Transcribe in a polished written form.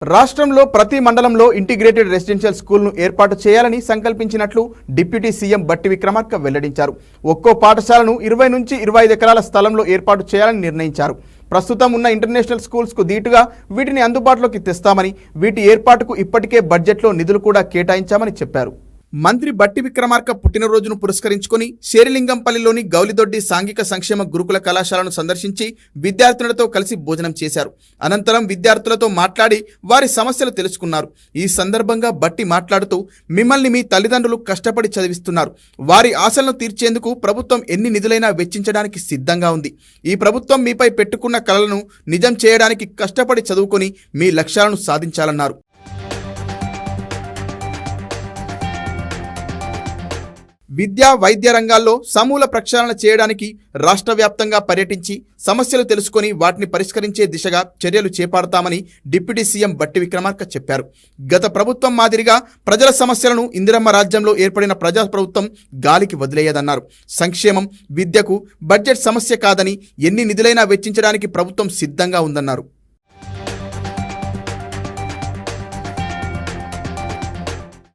రాష్ట్రంలో ప్రతి మండలంలో ఇంటిగ్రేటెడ్ రెసిడెన్షియల్ స్కూల్ను ఏర్పాటు చేయాలని సంకల్పించినట్లు డిప్యూటీ సీఎం బట్టి విక్రమార్క వెల్లడించారు. ఒక్కో పాఠశాలను 20 నుంచి 25 ఎకరాల స్థలంలో ఏర్పాటు చేయాలని నిర్ణయించారు. ప్రస్తుతం ఉన్న ఇంటర్నేషనల్ స్కూల్స్కు దీటుగా వీటిని అందుబాటులోకి తెస్తామని, వీటి ఏర్పాటుకు ఇప్పటికే బడ్జెట్లో నిధులు కూడా కేటాయించామని చెప్పారు. మంత్రి బట్టి విక్రమార్క పుట్టినరోజును పురస్కరించుకుని శేరిలింగంపల్లిలోని గౌలిదొడ్డి సాంఘిక సంక్షేమ గురుకుల కళాశాలను సందర్శించి విద్యార్థులతో కలిసి భోజనం చేశారు. అనంతరం విద్యార్థులతో మాట్లాడి వారి సమస్యలు తెలుసుకున్నారు. ఈ సందర్భంగా బట్టి మాట్లాడుతూ, మిమ్మల్ని మీ తల్లిదండ్రులు కష్టపడి చదివిస్తున్నారు. వారి ఆశలను తీర్చేందుకు ప్రభుత్వం ఎన్ని నిధులైనా వెచ్చించడానికి సిద్ధంగా ఉంది. ఈ ప్రభుత్వం మీపై పెట్టుకున్న కలలను నిజం చేయడానికి కష్టపడి చదువుకొని మీ లక్ష్యాలను సాధించాలన్నారు. విద్యా వైద్య రంగాల్లో సమూల ప్రక్షాళన చేయడానికి రాష్ట్ర వ్యాప్తంగా పర్యటించి సమస్యలు తెలుసుకొని వాటిని పరిష్కరించే దిశగా చర్యలు చేపడతామని డిప్యూటీ సీఎం బట్టి విక్రమార్క చెప్పారు. గత ప్రభుత్వం మాదిరిగా ప్రజల సమస్యలను ఇందిరమ్మ రాజ్యంలో ఏర్పడిన ప్రజాప్రభుత్వం గాలికి వదిలేయదన్నారు. సంక్షేమం, విద్యకు బడ్జెట్ సమస్య కాదని, ఎన్ని నిధులైనా వెచ్చించడానికి ప్రభుత్వం సిద్ధంగా ఉందన్నారు.